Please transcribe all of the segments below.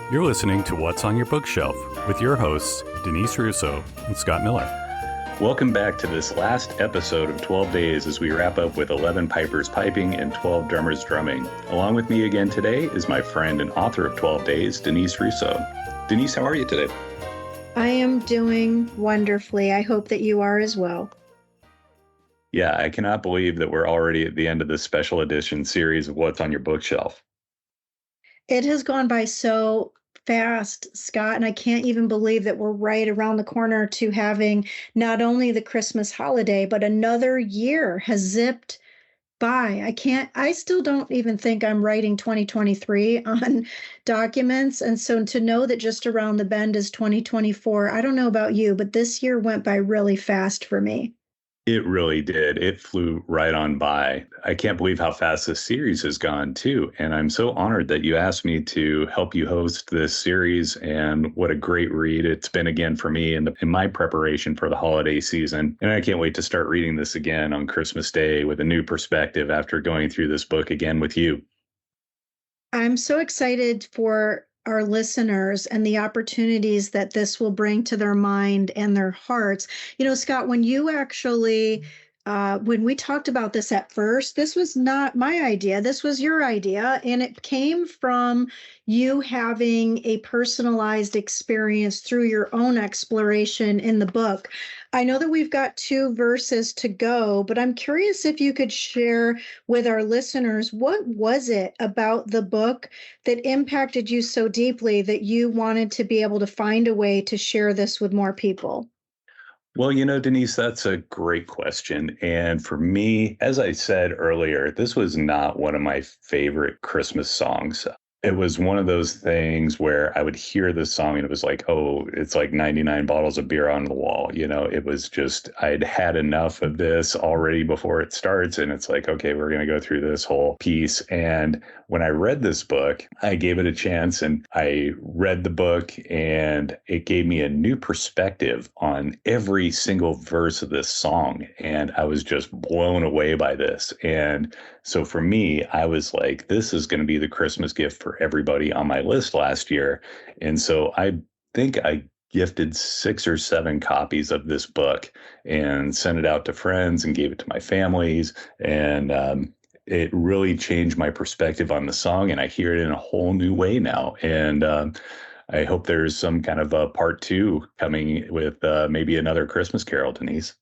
You're listening to What's on Your Bookshelf with your hosts, Denise Russo and Scott Miller. Welcome back to this last episode of 12 Days as we wrap up with 11 pipers piping and 12 drummers drumming. Along with me again today is my friend and author of 12 Days, Denise Russo. Denise, how are you today? I am doing wonderfully. I hope that you are as well. Yeah, I cannot believe that we're already at the end of this special edition series of What's on Your Bookshelf. It has gone by so fast, Scott, and I can't even believe that we're right around the corner to having not only the Christmas holiday, but another year has zipped by. I still don't even think I'm writing 2023 on documents. And so to know that just around the bend is 2024, I don't know about you, but this year went by really fast for me. It really did. It flew right on by. I can't believe how fast this series has gone, too. And I'm so honored that you asked me to help you host this series. And what a great read it's been again for me in my preparation for the holiday season. And I can't wait to start reading this again on Christmas Day with a new perspective after going through this book again with you. I'm so excited for our listeners and the opportunities that this will bring to their mind and their hearts. You know, Scott, when you actually, when we talked about this at first, this was not my idea. This was your idea. And it came from you having a personalized experience through your own exploration in the book. I know that we've got 2 verses to go, but I'm curious if you could share with our listeners, what was it about the book that impacted you so deeply that you wanted to be able to find a way to share this with more people? Well, you know, Denise, that's a great question. And for me, as I said earlier, this was not one of my favorite Christmas songs. It was one of those things where I would hear this song and it was like, oh, it's like 99 bottles of beer on the wall. You know, it was just, I'd had enough of this already before it starts. And it's like, okay, we're going to go through this whole piece. And when I read this book, I gave it a chance and I read the book and it gave me a new perspective on every single verse of this song. And I was just blown away by this. And so for me, I was like, this is going to be the Christmas gift for everybody on my list last year. And so I think I gifted 6 or 7 copies of this book and sent it out to friends and gave it to my families. And it really changed my perspective on the song. And I hear it in a whole new way now. And I hope there's some kind of a part 2 coming with maybe another Christmas Carol, Denise.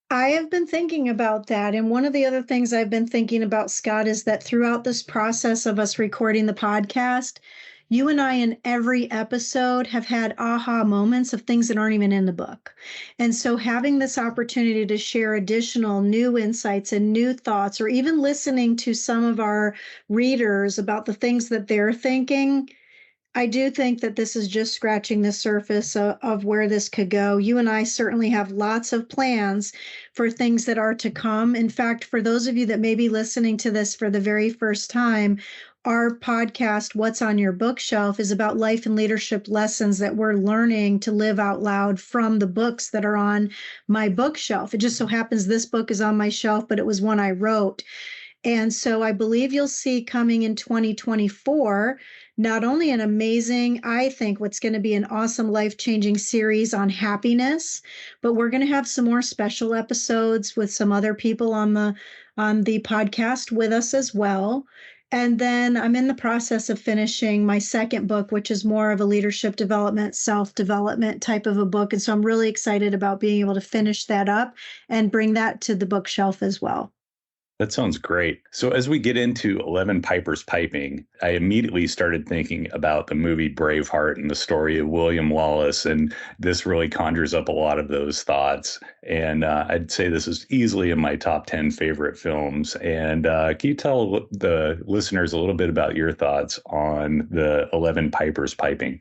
I have been thinking about that. And one of the other things I've been thinking about, Scott, is that throughout this process of us recording the podcast, you and I in every episode have had aha moments of things that aren't even in the book. And so having this opportunity to share additional new insights and new thoughts, or even listening to some of our readers about the things that they're thinking, I do think that this is just scratching the surface of where this could go. You and I certainly have lots of plans for things that are to come. In fact, for those of you that may be listening to this for the very first time, our podcast, What's on Your Bookshelf, is about life and leadership lessons that we're learning to live out loud from the books that are on my bookshelf. It just so happens this book is on my shelf, but it was one I wrote. And so I believe you'll see coming in 2024, not only an amazing, I think what's going to be an awesome life-changing series on happiness, but we're going to have some more special episodes with some other people on the podcast with us as well. And then I'm in the process of finishing my second book, which is more of a leadership development, self-development type of a book. And so I'm really excited about being able to finish that up and bring that to the bookshelf as well. That sounds great. So as we get into 11 Pipers Piping, I immediately started thinking about the movie Braveheart and the story of William Wallace. And this really conjures up a lot of those thoughts. And I'd say this is easily in my top 10 favorite films. And can you tell the listeners a little bit about your thoughts on the 11 Pipers Piping?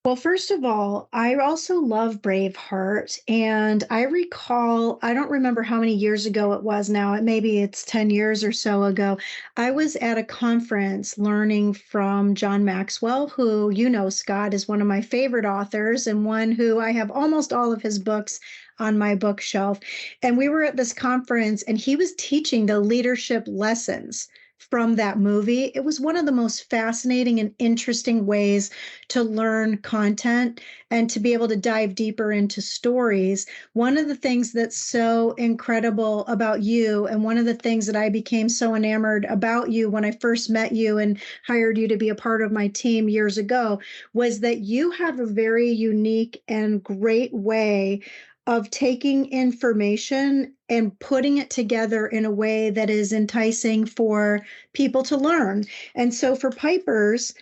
Well, first of all, I also love Braveheart. And I recall, I don't remember how many years ago it was now, maybe it's 10 years or so ago. I was at a conference learning from John Maxwell, who, you know, Scott, is one of my favorite authors and one who I have almost all of his books on my bookshelf. And we were at this conference and he was teaching the leadership lessons from that movie. It was one of the most fascinating and interesting ways to learn content and to be able to dive deeper into stories. One of the things that's so incredible about you, and one of the things that I became so enamored about you when I first met you and hired you to be a part of my team years ago, was that you have a very unique and great way of taking information and putting it together in a way that is enticing for people to learn. And so for Piper's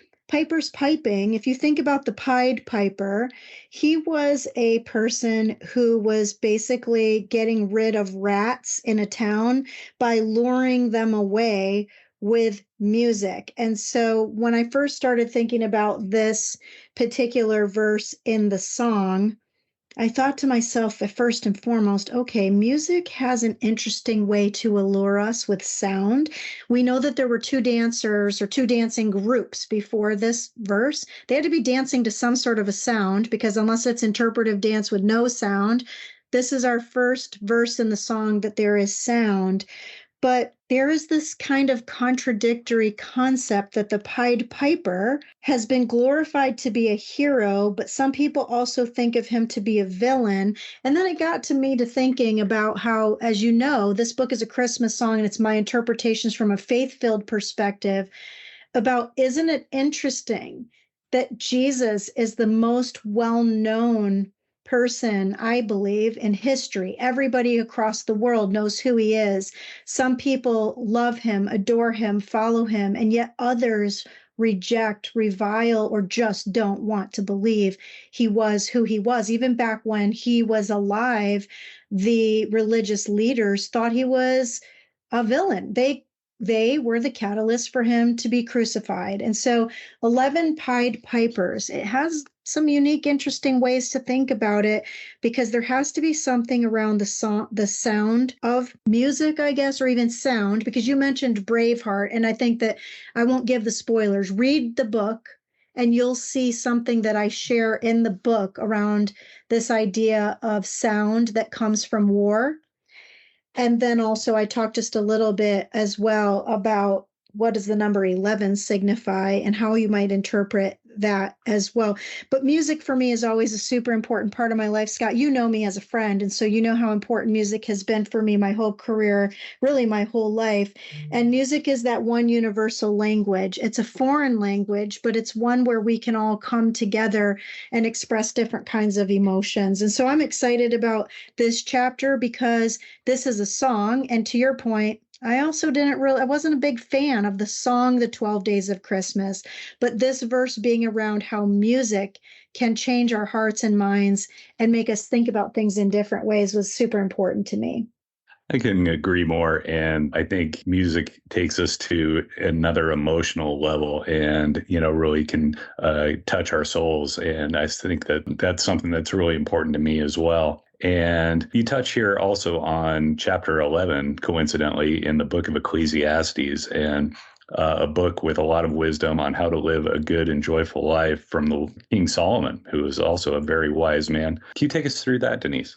piping, if you think about the Pied Piper, he was a person who was basically getting rid of rats in a town by luring them away with music. And so when I first started thinking about this particular verse in the song, I thought to myself, first and foremost, okay, music has an interesting way to allure us with sound. We know that there were two dancers or two dancing groups before this verse. They had to be dancing to some sort of a sound, because unless it's interpretive dance with no sound, this is our first verse in the song that there is sound. But there is this kind of contradictory concept that the Pied Piper has been glorified to be a hero, but some people also think of him to be a villain. And then it got to me to thinking about how, as you know, this book is a Christmas song, and it's my interpretations from a faith-filled perspective about, isn't it interesting that Jesus is the most well-known person, I believe, in history. Everybody across the world knows who he is. Some people love him, adore him, follow him, and yet others reject, revile, or just don't want to believe he was who he was. Even back when he was alive, the religious leaders thought he was a villain. They were the catalyst for him to be crucified. And so 11 Pied Pipers, it has some unique, interesting ways to think about it, because there has to be something around the sound of music, I guess, or even sound, because you mentioned Braveheart, and I think that I won't give the spoilers. Read the book and you'll see something that I share in the book around this idea of sound that comes from war. And then also I talked just a little bit as well about what does the number 11 signify and how you might interpret that as well. But music for me is always a super important part of my life. Scott, you know me as a friend, and so you know how important music has been for me my whole career, really my whole life. And music is that one universal language. It's a foreign language, but it's one where we can all come together and express different kinds of emotions. And so I'm excited about this chapter because this is a song. And to your point, I wasn't a big fan of the song, The 12 Days of Christmas, but this verse being around how music can change our hearts and minds and make us think about things in different ways was super important to me. I couldn't agree more. And I think music takes us to another emotional level and, really can touch our souls. And I think that that's something that's really important to me as well. And you touch here also on chapter 11, coincidentally, in the book of Ecclesiastes, and a book with a lot of wisdom on how to live a good and joyful life from the King Solomon, who is also a very wise man. Can you take us through that, Denise?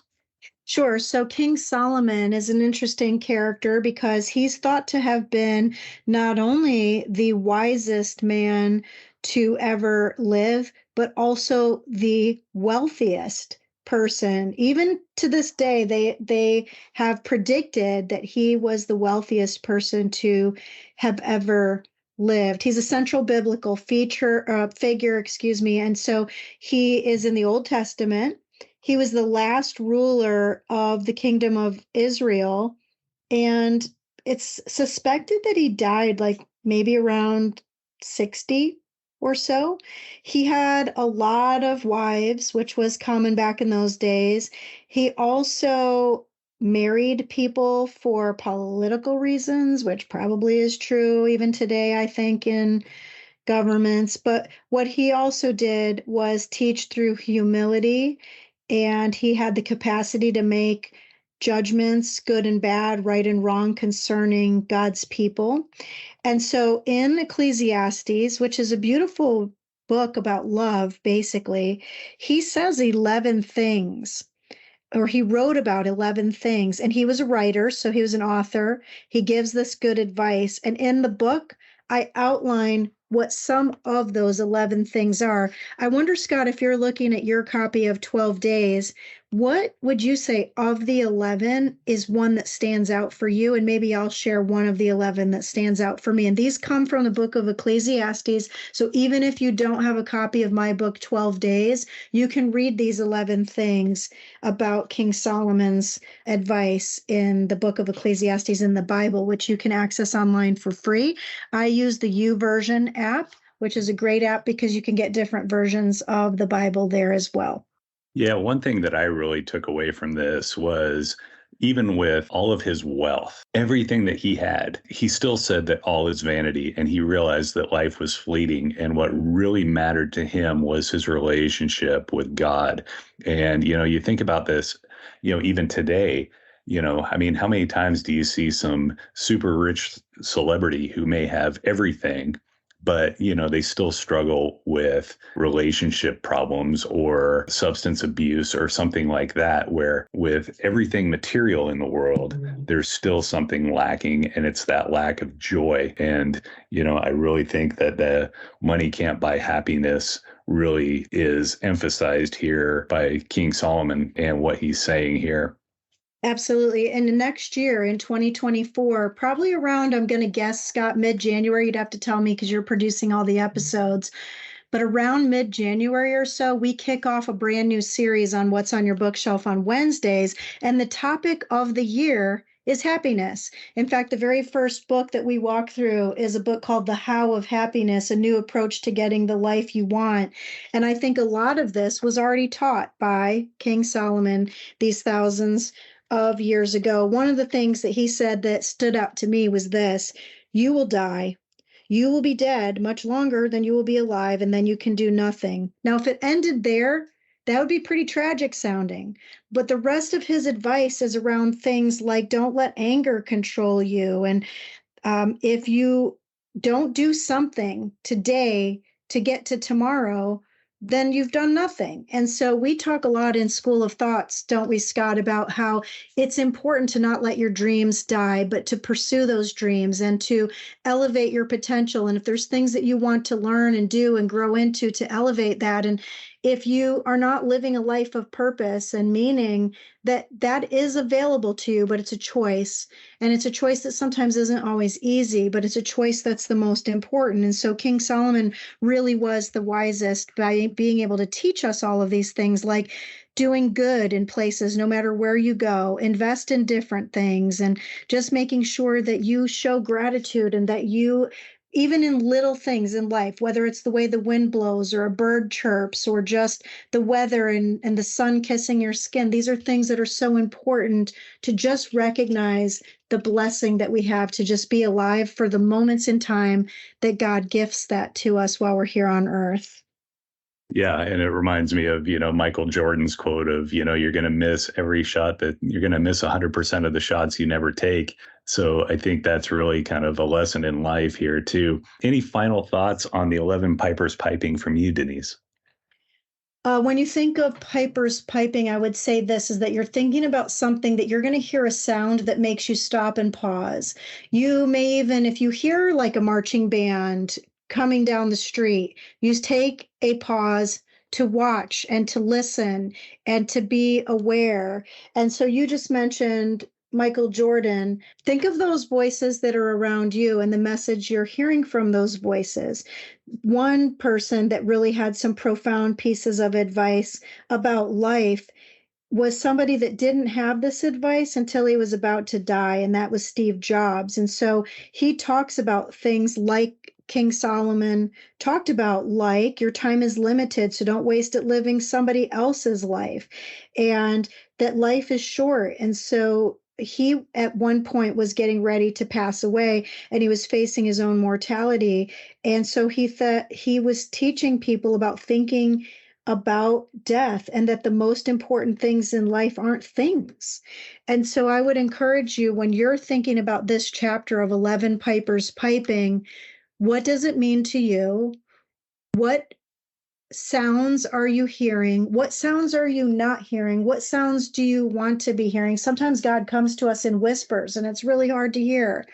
Sure. So King Solomon is an interesting character because he's thought to have been not only the wisest man to ever live, but also the wealthiest person. Even to this day, they have predicted that he was the wealthiest person to have ever lived. He's a central biblical figure, and so he is in the Old Testament. He was the last ruler of the kingdom of Israel, and it's suspected that he died like maybe around 60 or so. He had a lot of wives, which was common back in those days. He also married people for political reasons, which probably is true even today, I think, in governments. But what he also did was teach through humility, and he had the capacity to make judgments, good and bad, right and wrong, concerning God's people. And so in Ecclesiastes, which is a beautiful book about love, basically, he says 11 things or he wrote about 11 things, and he was a writer, so he was an author. He gives this good advice. And in the book, I outline what some of those 11 things are. I wonder, Scott, if you're looking at your copy of 12 Days, what would you say of the 11 is one that stands out for you? And maybe I'll share one of the 11 that stands out for me. And these come from the book of Ecclesiastes. So even if you don't have a copy of my book, 12 Days, you can read these 11 things about King Solomon's advice in the book of Ecclesiastes in the Bible, which you can access online for free. I use the YouVersion app, which is a great app because you can get different versions of the Bible there as well. Yeah, one thing that I really took away from this was even with all of his wealth, everything that he had, he still said that all is vanity. And he realized that life was fleeting. And what really mattered to him was his relationship with God. And, you think about this, even today, I mean, how many times do you see some super rich celebrity who may have everything, but, they still struggle with relationship problems or substance abuse or something like that, where with everything material in the world, there's still something lacking, and it's that lack of joy. And, I really think that the money can't buy happiness really is emphasized here by King Solomon and what he's saying here. Absolutely. And next year in 2024, probably around, I'm going to guess, Scott, mid-January, you'd have to tell me because you're producing all the episodes. But around mid-January or so, we kick off a brand new series on What's on Your Bookshelf on Wednesdays. And the topic of the year is happiness. In fact, the very first book that we walk through is a book called The How of Happiness, a new approach to getting the life you want. And I think a lot of this was already taught by King Solomon these thousands of years ago. One of the things that he said that stood out to me was this: you will die. You will be dead much longer than you will be alive, and then you can do nothing. Now, if it ended there, that would be pretty tragic sounding. But the rest of his advice is around things like don't let anger control you. And if you don't do something today to get to tomorrow, then you've done nothing. And so we talk a lot in School of Thoughts, don't we, Scott, about how it's important to not let your dreams die, but to pursue those dreams and to elevate your potential. And if there's things that you want to learn and do and grow into, to elevate that. And if you are not living a life of purpose and meaning, that is available to you, but it's a choice. And it's a choice that sometimes isn't always easy, but it's a choice that's the most important. And so King Solomon really was the wisest by being able to teach us all of these things, like doing good in places, no matter where you go, invest in different things, and just making sure that you show gratitude and that you, even in little things in life, whether it's the way the wind blows or a bird chirps or just the weather and the sun kissing your skin, these are things that are so important to just recognize the blessing that we have to just be alive for the moments in time that God gifts that to us while we're here on earth. Yeah, and it reminds me of, Michael Jordan's quote of, you're going to miss every shot, that you're going to miss 100% of the shots you never take. So I think that's really kind of a lesson in life here too. Any final thoughts on the 11 pipers piping from you, Denise? When you think of pipers piping, I would say this is that you're thinking about something that you're going to hear a sound that makes you stop and pause. You may even, if you hear like a marching band coming down the street, you take a pause to watch and to listen and to be aware. And so you just mentioned Michael Jordan. Think of those voices that are around you and the message you're hearing from those voices. One person that really had some profound pieces of advice about life was somebody that didn't have this advice until he was about to die, and that was Steve Jobs. And so he talks about things like King Solomon talked about, like your time is limited, so don't waste it living somebody else's life, and that life is short. And so he at one point was getting ready to pass away and he was facing his own mortality. And so he thought he was teaching people about thinking about death and that the most important things in life aren't things. And so I would encourage you, when you're thinking about this chapter of 11 pipers piping, what does it mean to you? What sounds are you hearing? What sounds are you not hearing? What sounds do you want to be hearing? Sometimes God comes to us in whispers and it's really hard to hear.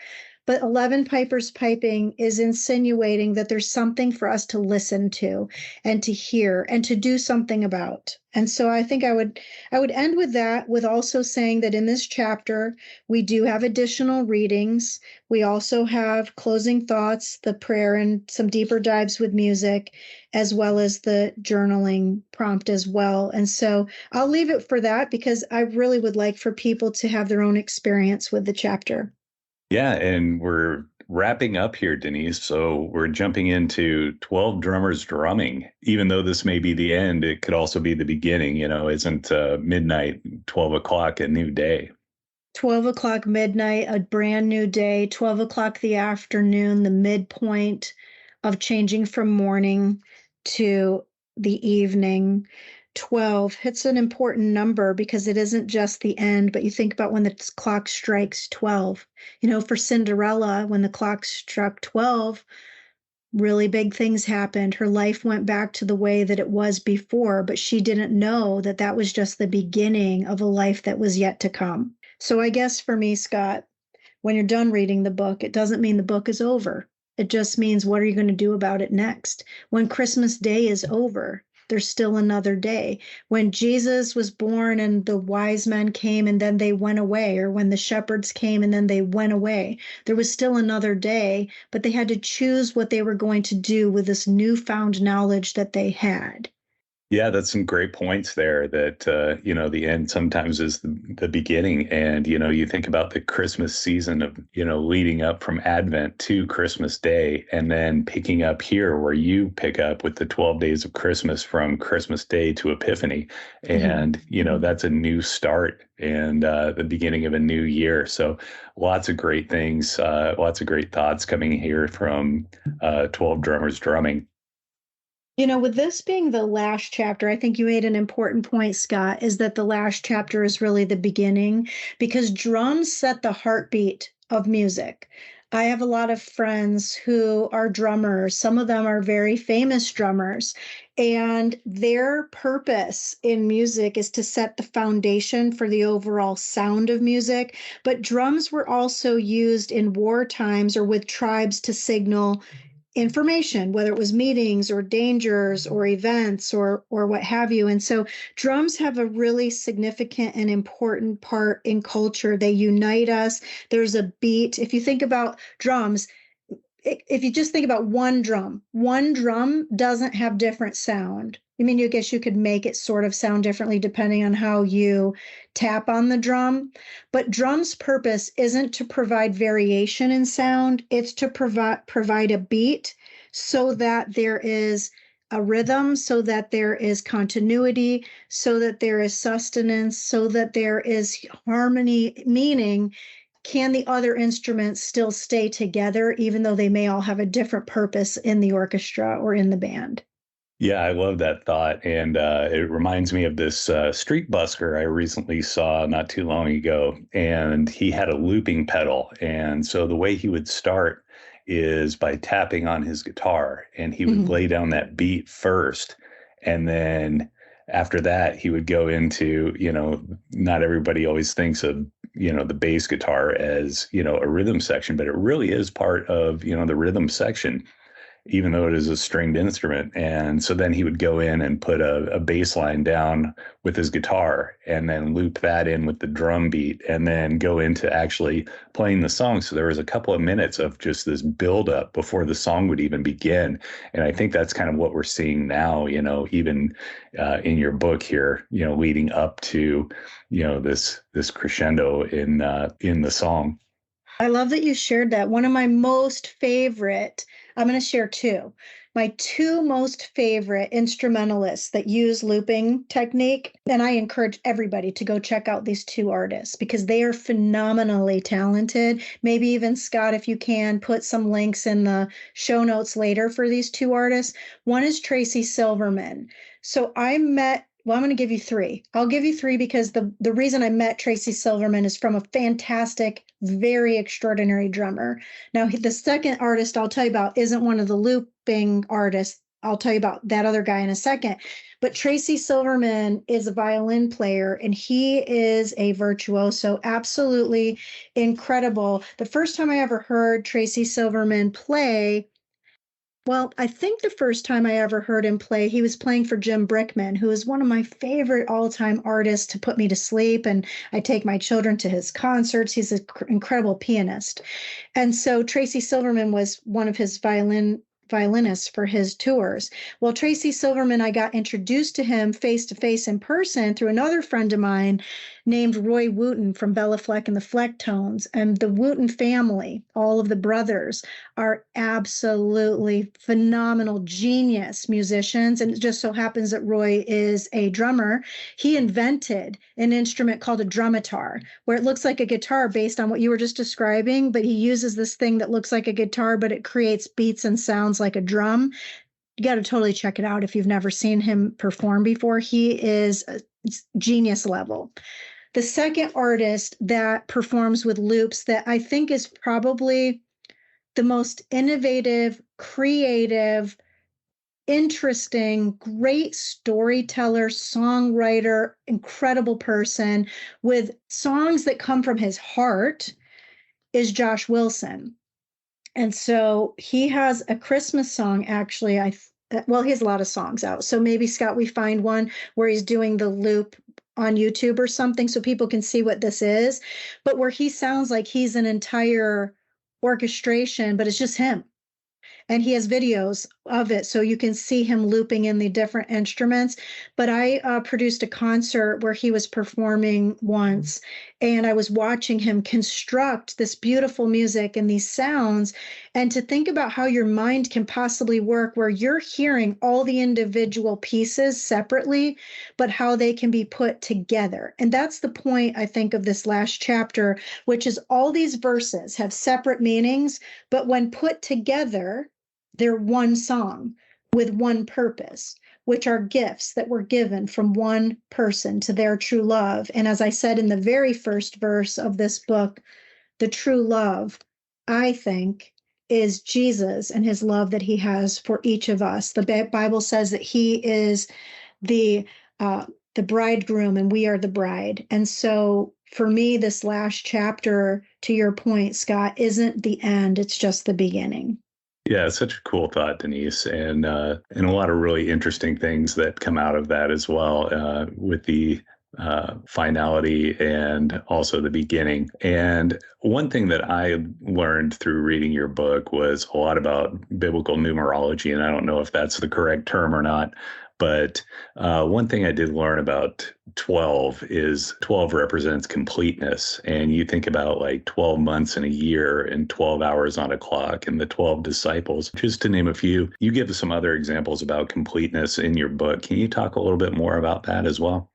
But 11 Pipers Piping is insinuating that there's something for us to listen to and to hear and to do something about. And so I think I would end with that, with also saying that in this chapter, we do have additional readings. We also have closing thoughts, the prayer, and some deeper dives with music, as well as the journaling prompt as well. And so I'll leave it for that because I really would like for people to have their own experience with the chapter. Yeah, and we're wrapping up here, Denise. So we're jumping into 12 drummers drumming. Even though this may be the end, it could also be the beginning. Isn't midnight, 12 o'clock, a new day? 12 o'clock midnight, a brand new day, 12 o'clock the afternoon, the midpoint of changing from morning to the evening. 12, it's an important number because it isn't just the end, but you think about when the clock strikes 12. For Cinderella, when the clock struck 12, really big things happened. Her life went back to the way that it was before, but she didn't know that that was just the beginning of a life that was yet to come. So I guess for me, Scott, when you're done reading the book, it doesn't mean the book is over. It just means, what are you going to do about it next? When Christmas Day is over, there's still another day. When Jesus was born and the wise men came and then they went away, or when the shepherds came and then they went away, there was still another day, but they had to choose what they were going to do with this newfound knowledge that they had. Yeah, that's some great points there that, the end sometimes is the beginning. And, you think about the Christmas season of, leading up from Advent to Christmas Day, and then picking up here where you pick up with the 12 days of Christmas from Christmas Day to Epiphany. And, that's a new start and the beginning of a new year. So lots of great things, lots of great thoughts coming here from 12 drummers drumming. With this being the last chapter, I think you made an important point, Scott, is that the last chapter is really the beginning because drums set the heartbeat of music. I have a lot of friends who are drummers. Some of them are very famous drummers, and their purpose in music is to set the foundation for the overall sound of music. But drums were also used in war times or with tribes to signal information, whether it was meetings or dangers or events or what have you. And so drums have a really significant and important part in culture. They unite us. There's a beat. If you think about drums, if you just think about one drum doesn't have different sound. I mean, I guess you could make it sort of sound differently depending on how you tap on the drum. But drum's purpose isn't to provide variation in sound. It's to provide a beat so that there is a rhythm, so that there is continuity, so that there is sustenance, so that there is harmony, meaning can the other instruments still stay together, even though they may all have a different purpose in the orchestra or in the band? Yeah, I love that thought. And it reminds me of this street busker I recently saw not too long ago. And he had a looping pedal. And so the way he would start is by tapping on his guitar, and he would lay down that beat first. And then after that, he would go into, not everybody always thinks of, the bass guitar as, a rhythm section, but it really is part of, the rhythm section, even though it is a stringed instrument. And so then he would go in and put a bass line down with his guitar and then loop that in with the drum beat and then go into actually playing the song. So there was a couple of minutes of just this buildup before the song would even begin. And I think that's kind of what we're seeing now, even in your book here, leading up to, this crescendo in the song. I love that you shared that. One of my most favorite, I'm going to share two. My two most favorite instrumentalists that use looping technique, and I encourage everybody to go check out these two artists because they are phenomenally talented. Maybe even, Scott, if you can, put some links in the show notes later for these two artists. One is Tracy Silverman. So I'm going to give you three. I'll give you three because the reason I met Tracy Silverman is from a fantastic, very extraordinary drummer. Now, the second artist I'll tell you about isn't one of the looping artists. I'll tell you about that other guy in a second. But Tracy Silverman is a violin player, and he is a virtuoso, absolutely incredible. The first time I ever heard Tracy Silverman play, well, I think the first time I ever heard him play, he was playing for Jim Brickman, who is one of my favorite all-time artists to put me to sleep. And I take my children to his concerts. He's an incredible pianist. And so Tracy Silverman was one of his violinists for his tours. Well, Tracy Silverman, I got introduced to him face to face in person through another friend of mine named Roy Wooten from Bella Fleck and the Flecktones. And the Wooten family, all of the brothers, are absolutely phenomenal, genius musicians. And it just so happens that Roy is a drummer. He invented an instrument called a drumitar, where it looks like a guitar based on what you were just describing, but he uses this thing that looks like a guitar, but it creates beats and sounds like a drum. You got to totally check it out if you've never seen him perform before. He is genius level. The second artist that performs with loops that I think is probably the most innovative, creative, interesting, great storyteller, songwriter, incredible person with songs that come from his heart is Josh Wilson. And so he has a Christmas song, actually. He has a lot of songs out. So maybe, Scott, we find one where he's doing the loop on YouTube or something so people can see what this is, but where he sounds like he's an entire orchestration, but it's just him. And he has videos of it, so you can see him looping in the different instruments. But I produced a concert where he was performing once, and I was watching him construct this beautiful music and these sounds. And to think about how your mind can possibly work, where you're hearing all the individual pieces separately, but how they can be put together. And that's the point, I think, of this last chapter, which is all these verses have separate meanings, but when put together, they're one song with one purpose, which are gifts that were given from one person to their true love. And as I said in the very first verse of this book, the true love, I think, is Jesus and his love that he has for each of us. The Bible says that he is the bridegroom and we are the bride. And so for me, this last chapter, to your point, Scott, isn't the end. It's just the beginning. Yeah, it's such a cool thought, Denise, and a lot of really interesting things that come out of that as well, with the finality and also the beginning. And one thing that I learned through reading your book was a lot about biblical numerology, and I don't know if that's the correct term or not, but one thing I did learn about 12 is 12 represents completeness. And you think about like 12 months in a year and 12 hours on a clock and the 12 disciples, just to name a few. You give us some other examples about completeness in your book. Can you talk a little bit more about that as well?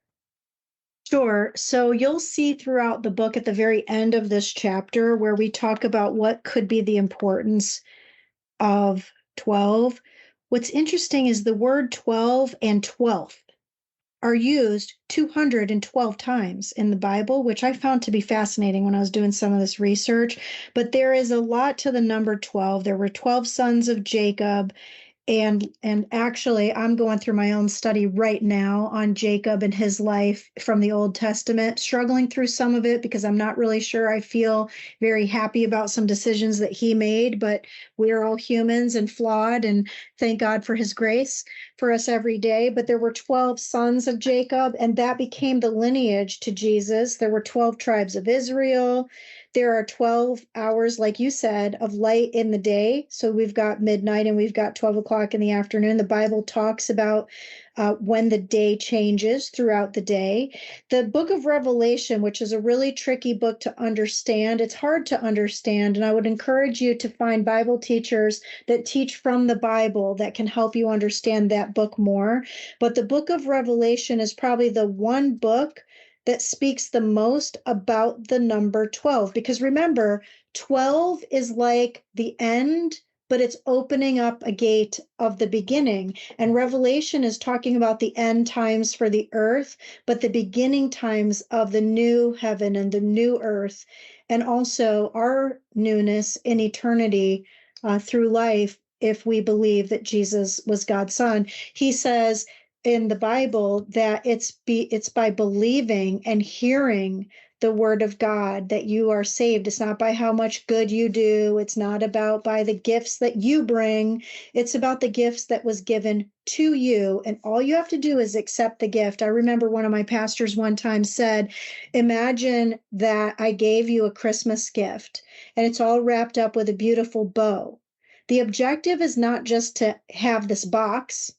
Sure. So you'll see throughout the book at the very end of this chapter where we talk about what could be the importance of 12. What's interesting is the word 12 and 12th are used 212 times in the Bible, which I found to be fascinating when I was doing some of this research. But there is a lot to the number 12. There were 12 sons of Jacob. And actually, I'm going through my own study right now on Jacob and his life from the Old Testament, struggling through some of it because I'm not really sure I feel very happy about some decisions that he made, but we're all humans and flawed, and thank God for his grace for us every day. But there were 12 sons of Jacob, and that became the lineage to Jesus. There were 12 tribes of Israel. There are 12 hours, like you said, of light in the day. So we've got midnight and we've got 12 o'clock in the afternoon. The Bible talks about when the day changes throughout the day. The book of Revelation, which is a really tricky book to understand, it's hard to understand. And I would encourage you to find Bible teachers that teach from the Bible that can help you understand that book more. But the book of Revelation is probably the one book that speaks the most about the number 12. Because remember, 12 is like the end, but it's opening up a gate of the beginning. And Revelation is talking about the end times for the earth, but the beginning times of the new heaven and the new earth, and also our newness in eternity through life if we believe that Jesus was God's son. He says in the Bible that it's by believing and hearing the word of God that you are saved. It's not by how much good you do. It's not about by the gifts that you bring. It's about the gifts that was given to you. And all you have to do is accept the gift. I remember one of my pastors one time said, imagine that I gave you a Christmas gift and it's all wrapped up with a beautiful bow. The objective is not just to have this box.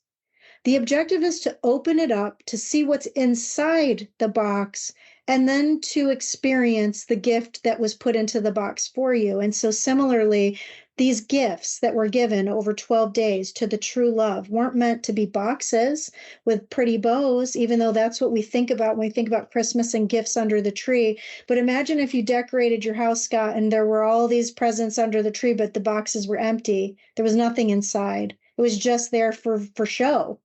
The objective is to open it up, to see what's inside the box, and then to experience the gift that was put into the box for you. And so similarly, these gifts that were given over 12 days to the true love weren't meant to be boxes with pretty bows, even though that's what we think about when we think about Christmas and gifts under the tree. But imagine if you decorated your house, Scott, and there were all these presents under the tree, but the boxes were empty. There was nothing inside. It was just there for show.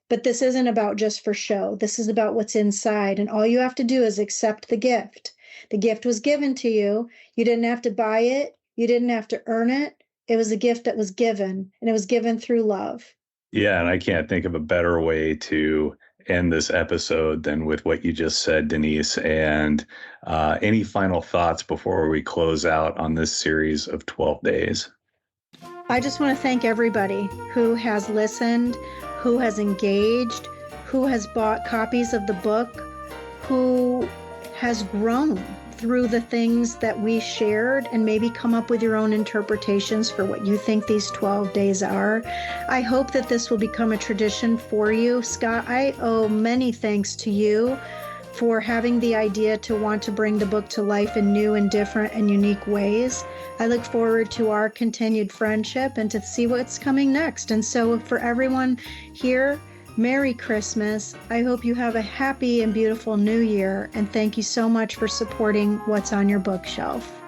But this isn't about just for show. This is about what's inside. And all you have to do is accept the gift. The gift was given to you. You didn't have to buy it. You didn't have to earn it. It was a gift that was given, and it was given through love. Yeah, and I can't think of a better way to end this episode than with what you just said, Denise. And any final thoughts before we close out on this series of 12 days? I just want to thank everybody who has listened, who has engaged, who has bought copies of the book, who has grown through the things that we shared, and maybe come up with your own interpretations for what you think these 12 days are. I hope that this will become a tradition for you. Scott, I owe many thanks to you for having the idea to want to bring the book to life in new and different and unique ways. I look forward to our continued friendship and to see what's coming next. And so for everyone here, Merry Christmas. I hope you have a happy and beautiful New Year. And thank you so much for supporting what's on your bookshelf.